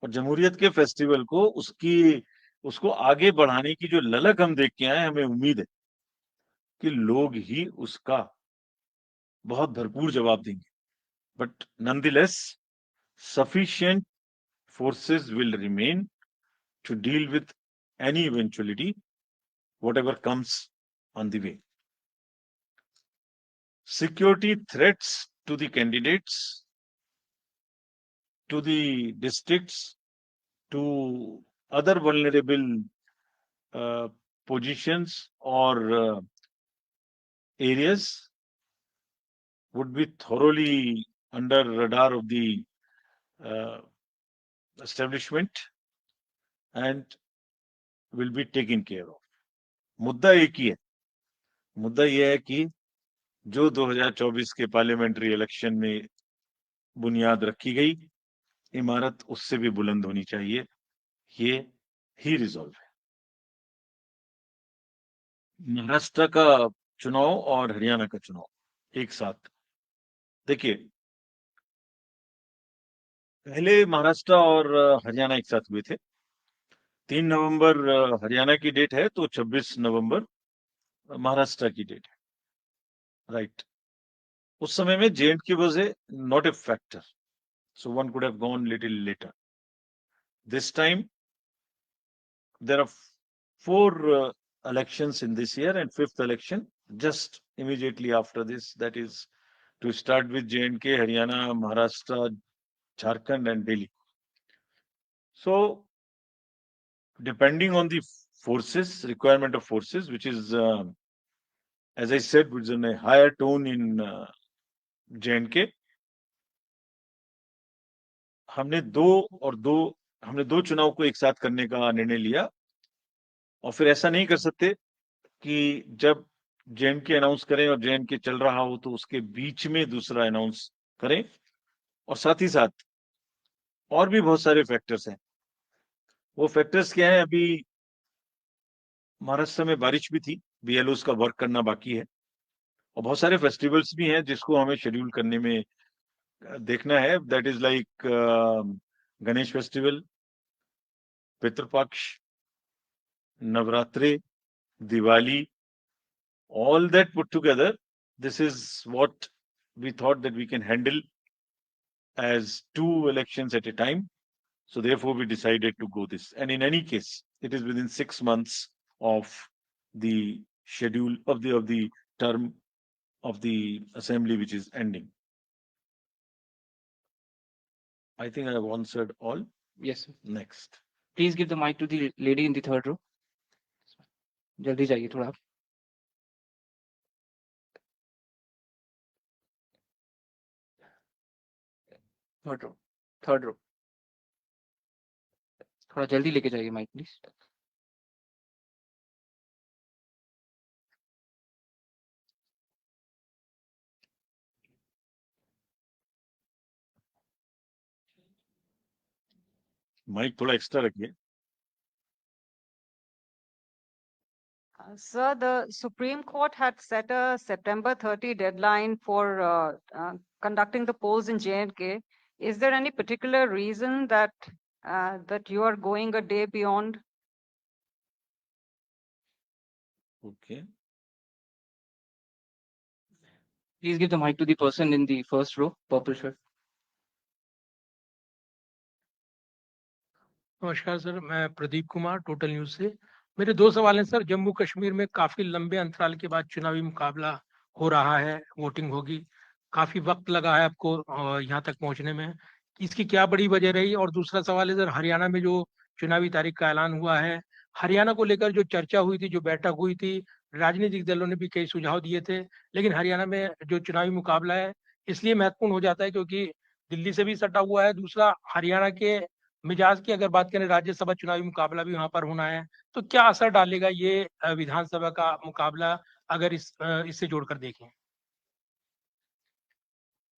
और जमहूरियत के फेस्टिवल को उसकी उसको आगे बढ़ाने की जो ललक हम देख के आए, हमें उम्मीद है कि लोग ही उसका बहुत भरपूर जवाब देंगे। But nonetheless sufficient forces will remain to deal with any eventuality, whatever comes on the way. Security threats to the candidates, to the districts, to other vulnerable positions or areas would be thoroughly under radar of the establishment and will be taken care of. मुद्दा एक ही है, मुद्दा यह है कि जो 2024 के parliamentary election में बुनियाद रखी गई, इमारत उससे भी बुलंद होनी चाहिए। ये ही रिजॉल्व है। महाराष्ट्र का चुनाव और हरियाणा का चुनाव एक साथ देखिए, पहले महाराष्ट्र और हरियाणा एक साथ हुए थे। 3 नवंबर हरियाणा की डेट है, तो 26 नवंबर महाराष्ट्र की डेट है, राइट। उस समय में J&K was not a factor, so one could have gone little later. This time there are 4 elections in this year and 5th election just immediately after this, that is to start with J&K, Haryana, Maharashtra, Jharkhand and Delhi. So depending on the forces, requirement of forces, which is as I said, which is in a higher tone in J&K, हमने दो चुनाव को एक साथ करने का निर्णय लिया। और फिर ऐसा नहीं कर सकते कि जब J&K अनाउंस करें और J&K चल रहा हो तो उसके बीच में दूसरा अनाउंस करें। और साथ ही साथ और भी बहुत सारे फैक्टर्स हैं। वो फैक्टर्स क्या है? अभी महाराष्ट्र में बारिश भी थी, BLOs का वर्क करना बाकी है, और बहुत सारे फेस्टिवल्स भी हैं जिसको हमें शेड्यूल करने में देखना है। That is like Ganesh festival, Pitrupaksha, Navratri, Diwali, all that put together, this is what we thought that we can handle as 2 elections at a time. So therefore we decided to go this. And in any case, it is within 6 months of the schedule of the term of the assembly, which is ending. I think I have answered all. Yes, sir. Next. Please give the mic to the lady in the third row. जल्दी जाइए थोड़ा आप। Third row थोड़ा जल्दी लेके जाइए mic please. Mic थोड़ा extra रखिए। Sir, the Supreme Court had set a September 30 deadline for conducting the polls in J&K. Is there any particular reason that you are going a day beyond? Okay. Please give the mic to the person in the first row, purple shirt. नमस्कार sir, मैं Pradeep Kumar, total news से। मेरे 2 सवाल हैं sir. Jammu Kashmir में काफी लंबे अंतराल के बाद चुनावी मुकाबला हो रहा है, वोटिंग होगी, काफी वक्त लगा है आपको यहाँ तक पहुंचने में, इसकी क्या बड़ी वजह रही? और दूसरा सवाल है सर, हरियाणा में जो चुनावी तारीख का ऐलान हुआ है, हरियाणा को लेकर जो चर्चा हुई थी, जो बैठक हुई थी, राजनीतिक दलों ने भी कई सुझाव दिए थे, लेकिन हरियाणा में जो चुनावी मुकाबला है इसलिए महत्वपूर्ण हो जाता है क्योंकि दिल्ली से भी सटा हुआ है। दूसरा, हरियाणा के मिजाज की अगर बात करें, राज्यसभा चुनावी मुकाबला भी वहां पर होना है, तो क्या असर डालेगा ये विधानसभा का मुकाबला अगर इससे जोड़कर देखें?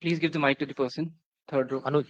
Please give the mic to the person, third row. Anuj.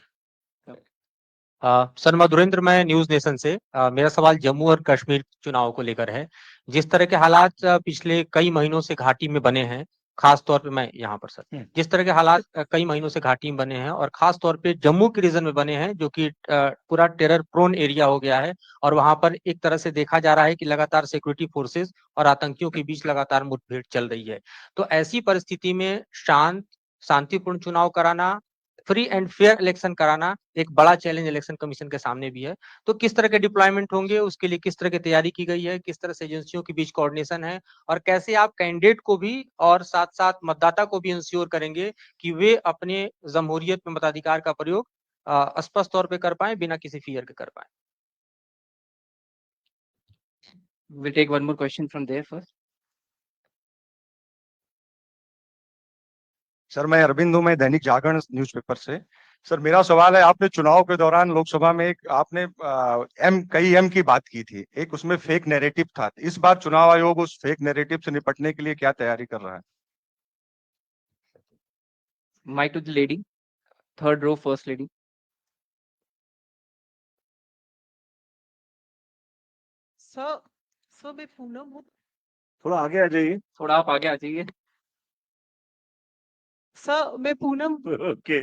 Sir, Madhurendra, मैं न्यूज नेशन से। मेरा सवाल जम्मू और कश्मीर चुनाव को लेकर है। जिस तरह के हालात पिछले कई महीनों से घाटी में बने हैं, खास तौर पे मैं यहाँ पर सर जिस तरह के हालात कई महीनों से घाटी में बने हैं और खास तौर पे जम्मू के रीजन में बने हैं जो कि पूरा टेरर प्रोन एरिया हो गया है और वहां पर एक तरह से देखा जा रहा है कि लगातार सिक्योरिटी फोर्सेस और आतंकियों के बीच लगातार मुठभेड़ चल रही है। तो ऐसी परिस्थिति में शांतिपूर्ण चुनाव कराना, फ्री एंड फेयर इलेक्शन कराना एक बड़ा चैलेंज इलेक्शन कमीशन के सामने भी है। तो किस तरह के डिप्लॉयमेंट होंगे, उसके लिए किस तरह की तैयारी की गई है, किस तरह से एजेंसियों के बीच कोऑर्डिनेशन है और कैसे आप कैंडिडेट को भी और साथ साथ मतदाता को भी इंश्योर करेंगे कि वे अपने जमहूरियत में मताधिकार का प्रयोग स्पष्ट तौर पे कर पाए बिना किसी फियर के कर पाए। We'll take one more question from there first. Sir मैं अरविंद हूँ, मैं दैनिक जागरण न्यूज़पेपर से। सर मेरा सवाल है, आपने चुनाव के दौरान लोकसभा में एक आपने कई एम की बात की थी, एक उसमें फेक नैरेटिव था। इस बार चुनाव आयोग उस फेक नैरेटिव से निपटने के लिए क्या तैयारी कर रहा है? Mic to the lady, third row, first lady. Sir मैं पूनम हूँ। थोड़ा आगे आ जाइए। थोड़ा आप आगे आ जाइए। सर मैं Poonam okay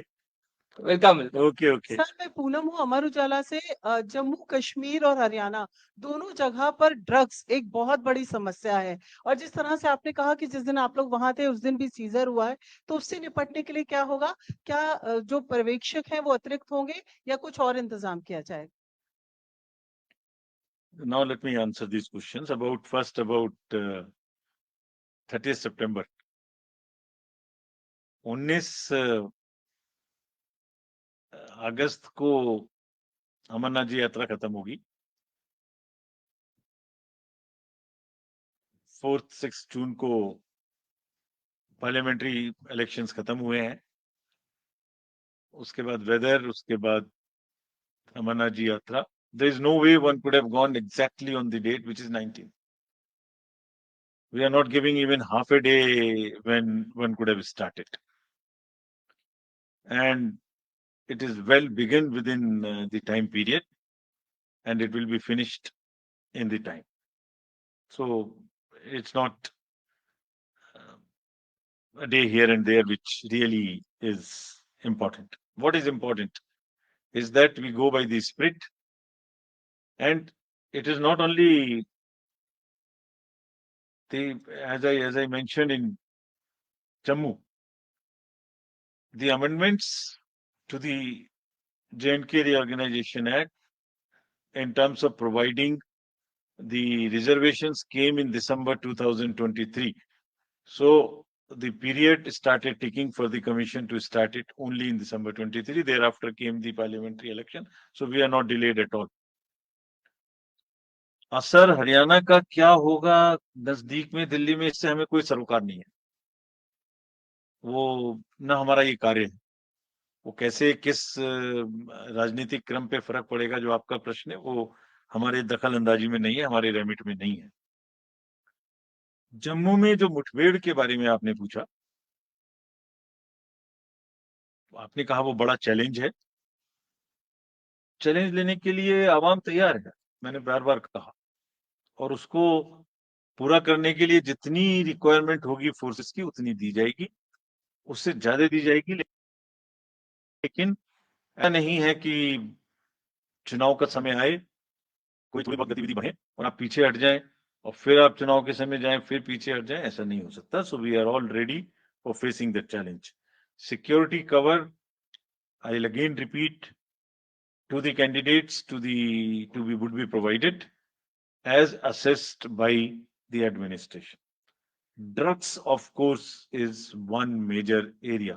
welcome. Okay okay. Sir मैं पूनम हूँ अमर उजाला से। जम्मू कश्मीर और हरियाणा दोनों जगह पर ड्रग्स एक बहुत बड़ी समस्या है और जिस तरह से आपने कहा कि जिस दिन आप लोग वहां थे उस दिन भी सीजर हुआ है, तो उससे निपटने के लिए क्या होगा? क्या जो पर्यवेक्षक हैं वो अतिरिक्त होंगे या कुछ और इंतजाम किया जाएगा? Now let me answer these questions. About 30th September. 19 अगस्त को अमरनाथ जी यात्रा खत्म होगी। 4-6 जून को पार्लियामेंट्री इलेक्शंस खत्म हुए हैं। उसके बाद वेदर, उसके बाद अमरनाथ जी यात्रा। There is no way one could have gone exactly on the date, which is 19th. We are not giving even half a day when one could have started. And it is well begun within the time period, and it will be finished in the time. So it's not a day here and there which really is important. What is important is that we go by the spirit, and it is not only as I mentioned in Jammu, the amendments to the J&K Reorganization Act in terms of providing the reservations came in December 2023. So the period started ticking for the commission to start it only in December 23. Thereafter came the parliamentary election. So we are not delayed at all. असर हरियाणा का क्या होगा नजदीक में दिल्ली में, इससे हमें कोई सरोकार नहीं है। वो न हमारा ये कार्य है। वो कैसे किस राजनीतिक क्रम पे फर्क पड़ेगा जो आपका प्रश्न है, वो हमारे दखल अंदाजी में नहीं है, हमारे रेमिट में नहीं है। जम्मू में जो मुठभेड़ के बारे में आपने पूछा, आपने कहा वो बड़ा चैलेंज है। चैलेंज लेने के लिए आवाम तैयार है, मैंने बार बार कहा, और उसको पूरा करने के लिए जितनी रिक्वायरमेंट होगी फोर्सेस की उतनी दी जाएगी, उससे ज्यादा दी जाएगी। लेकिन ऐसा नहीं है कि चुनाव का समय आए, कोई थोड़ी बहुत गतिविधि बढ़े और आप पीछे हट जाएं और फिर आप चुनाव के समय जाएं फिर पीछे हट जाएं, ऐसा नहीं हो सकता। So we are all ready for facing that challenge. Security cover, I will again repeat, to the candidates would be provided as assessed by the administration. Drugs, of course, is one major area.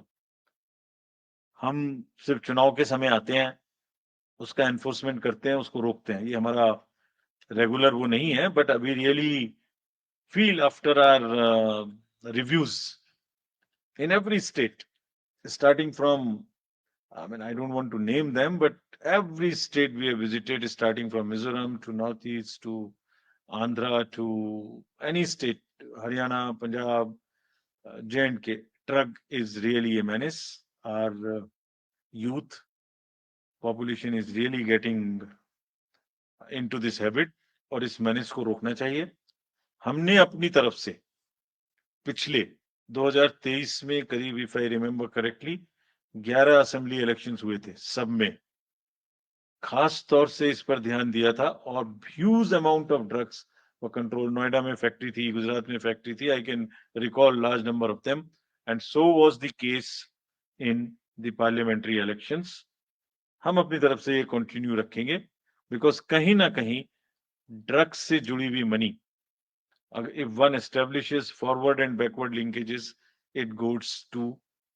हम सिर्फ चुनाव के समय आते हैं, उसका enforcement करते हैं, उसको रोकते हैं, ये हमारा रेगुलर वो नहीं है। बट अभी really feel after our reviews in every state, starting from, I mean, I don't want to name them, but every state we have visited, starting from Mizoram to Northeast to Andhra to any state, Haryana, Punjab, J&K, drug is really a menace. Our youth population is really getting into this habit, और इस menace को रोकना चाहिए। हमने अपनी तरफ से पिछले 2023 में करीब, if I remember correctly, 11 assembly elections हुए थे, सब में खास तौर से इस पर ध्यान दिया था और huge amount of drugs for control. Noida में फैक्ट्री थी, गुजरात में फैक्ट्री थी, I can recall large number of them, and so was the case in the parliamentary elections. हम अपनी तरफ से ये कंटिन्यू रखेंगे, बिकॉज कहीं ना कहीं ड्रग्स से जुड़ी हुई money, if one establishes forward and backward linkages, it goes to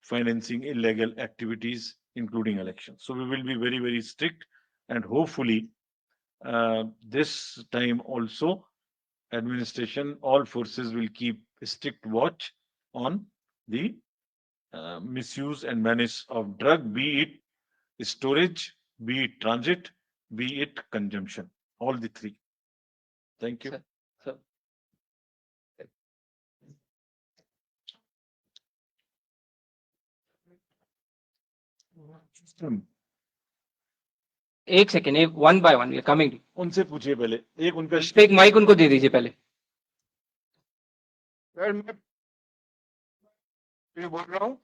financing illegal activities, including elections. So we will be very, very strict, and hopefully this time also administration, all forces will keep strict watch on the misuse and menace of drug, be it storage, be it transit, be it consumption, all the three. Thank you. Sir. एक second, एक one by one coming. उनसे पूछिए पहले, एक उनका एक mic उनको दे दीजिए पहले। सर मैं बोल रहा हूँ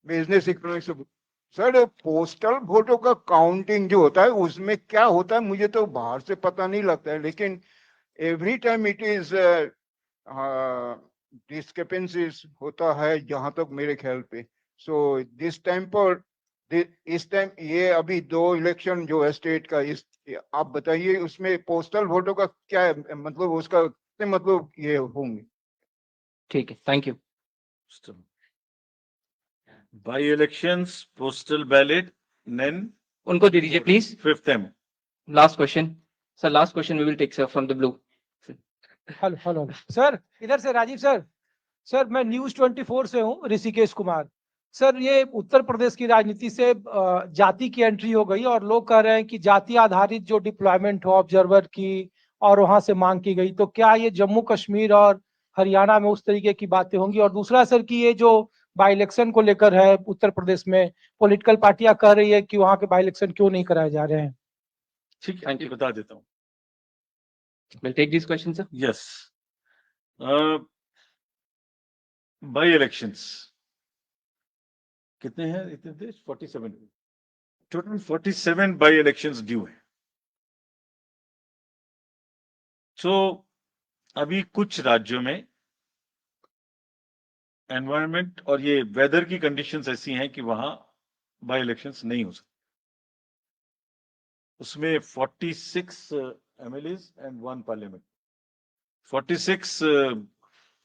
बिजनेस इकोनॉमिक्स से। सर पोस्टल वोटों का काउंटिंग जो होता है उसमें क्या होता है, मुझे तो बाहर से पता नहीं लगता है, लेकिन every time it is discrepancies होता है जहां तक मेरे ख्याल पे। सो दिस टाइम पर इस टाइम ये अभी 2 इलेक्शन जो है स्टेट का, इस आप बताइए उसमें पोस्टल वोटों का क्या है, मतलब उसका मतलब ये होंगे। ठीक है, thank you. By elections, postal ballot, then उनको दे दीजिए please. 5th M. Last question sir, last question we will take sir from the blue. Hello hello sir, इधर से राजीव सर। सर मैं न्यूज 24 से हूँ, ऋषिकेश कुमार। सर ये उत्तर प्रदेश की राजनीति से जाति की एंट्री हो गई और लोग कह रहे हैं कि जाति आधारित जो डिप्लॉयमेंट हो ऑब्जर्वर की और वहां से मांग की गई, तो क्या ये जम्मू कश्मीर और हरियाणा में उस तरीके की बातें होंगी? और दूसरा सर कि ये जो बाई इलेक्शन को लेकर है उत्तर प्रदेश में, पॉलिटिकल पार्टियां कह रही है कि वहां के बाई इलेक्शन क्यों नहीं कराए जा रहे हैं? ठीक है, ये बता देता हूँ। We'll take these questions, sir. Yes. By elections कितने हैं? इतने थे 47, टोटल 47 बाई इलेक्शंस ड्यू है। सो अभी कुछ राज्यों में एनवायरनमेंट और ये वेदर की कंडीशंस ऐसी हैं कि वहां बाई इलेक्शंस नहीं हो सकते। उसमें 46 एमएलएस एंड 1 पार्लियामेंट, 46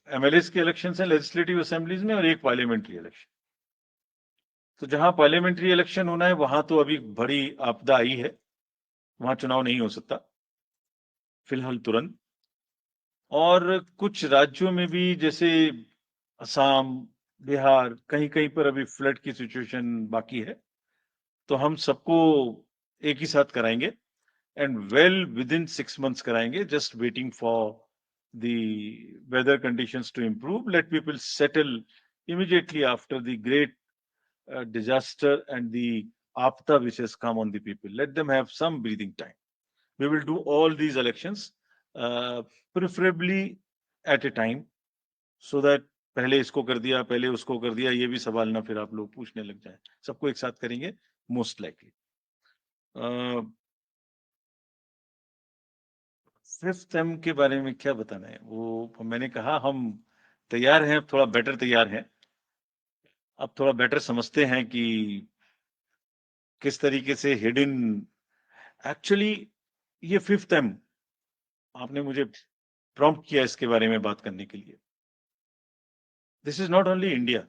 एमएलएस के इलेक्शंस हैं लेजिस्लेटिव असेंबलीज में और 1 पार्लियामेंट्री इलेक्शन। तो जहां पार्लियामेंट्री इलेक्शन होना है वहां तो अभी बड़ी आपदा आई है, वहां चुनाव नहीं हो सकता फिलहाल तुरंत। और कुछ राज्यों में भी जैसे असम, बिहार, कहीं कहीं पर अभी फ्लड की सिचुएशन बाकी है, तो हम सबको एक ही साथ कराएंगे and well within 6 months कराएंगे, just waiting for the weather conditions to improve. Let people settle immediately after the great disaster and the apta which has come on the people. Let them have some breathing time. We will do all these elections preferably at a time, so that पहले इसको कर दिया, पहले उसको कर दिया, ये भी सवाल ना फिर आप लोग पूछने लग जाए। सबको एक साथ करेंगे मोस्ट लाइकली। 5th M के बारे में क्या बताना है, वो मैंने कहा हम तैयार हैं, अब थोड़ा बेटर तैयार हैं, अब थोड़ा बेटर समझते हैं कि किस तरीके से हिडन। एक्चुअली ये 5th M आपने मुझे प्रॉम्प्ट किया इसके बारे में बात करने के लिए। This is not only India.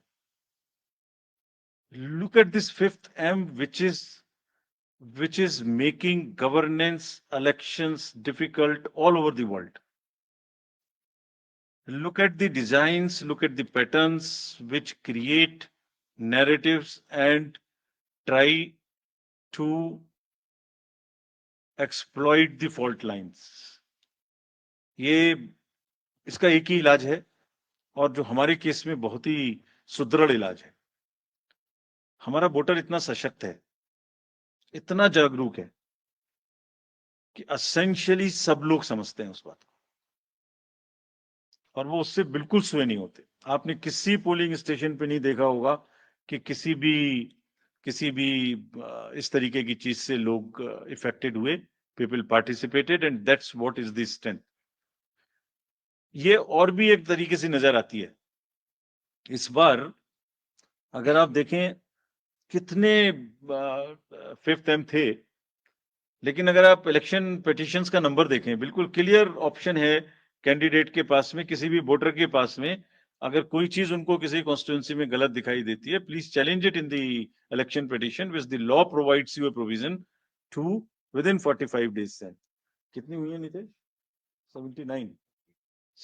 Look at this 5th M, which is making governance, elections difficult all over the world. Look at the designs, look at the patterns which create narratives and try to exploit the fault lines. ये इसका एक ही इलाज है, और जो हमारे case में बहुत ही सुदृढ़ इलाज है। हमारा वोटर इतना सशक्त है, इतना जागरूक है कि एसेंशियली सब लोग समझते हैं उस बात को। और वो उससे बिल्कुल स्वे नहीं होते। आपने किसी पोलिंग स्टेशन पे नहीं देखा होगा कि किसी भी इस तरीके की चीज से लोग इफेक्टेड हुए। People participated and that's what is the strength. ये और भी एक तरीके से नजर आती है। इस बार अगर आप देखें कितने 5th एम थे, लेकिन अगर आप इलेक्शन पिटिशंस का नंबर देखें, बिल्कुल क्लियर ऑप्शन है कैंडिडेट के पास में, किसी भी वोटर के पास में। अगर कोई चीज उनको किसी कॉन्स्टिट्यूंसी में गलत दिखाई देती है, please challenge it in the election petition which the law provides you a provision to within 45 days send. कितनी हुई है Nitish?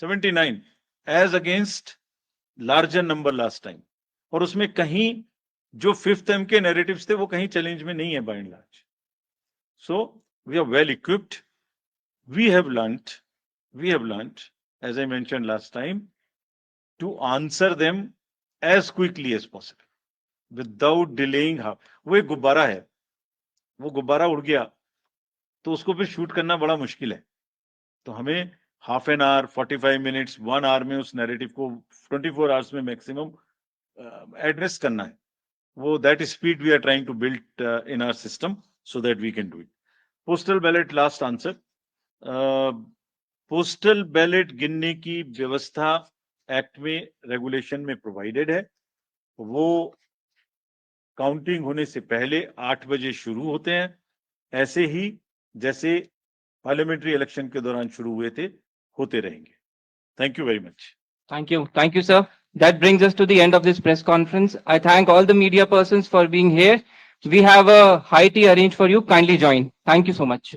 79 as against larger number last time. और उसमें कहीं जो 5th एम के नैरेटिव्स थे वो कहीं चैलेंज में नहीं है by and large. So we are well equipped. We have learnt, as I mentioned last time, to answer them as quickly as possible, without delaying. वो एक गुब्बारा है, वो गुब्बारा उड़ गया तो उसको फिर शूट करना बड़ा मुश्किल है। तो हमें half an hour, 45 minutes, 1 hour में उस नैरेटिव को 24 आवर्स में मैक्सिमम एड्रेस करना है। वो that speed we are trying to build in our system so that we can do it. Postal ballot, last answer. Postal ballot गिनने की व्यवस्था एक्ट में, रेगुलेशन में प्रोवाइडेड है। वो काउंटिंग होने से पहले 8 बजे शुरू होते हैं, ऐसे ही जैसे पार्लियामेंट्री इलेक्शन के दौरान शुरू हुए थे, होते रहेंगे। Thank you very much. Thank you, sir. That brings us to the end of this press conference. I thank all the media persons for being here. We have a high tea arranged for you. Kindly join. Thank you so much.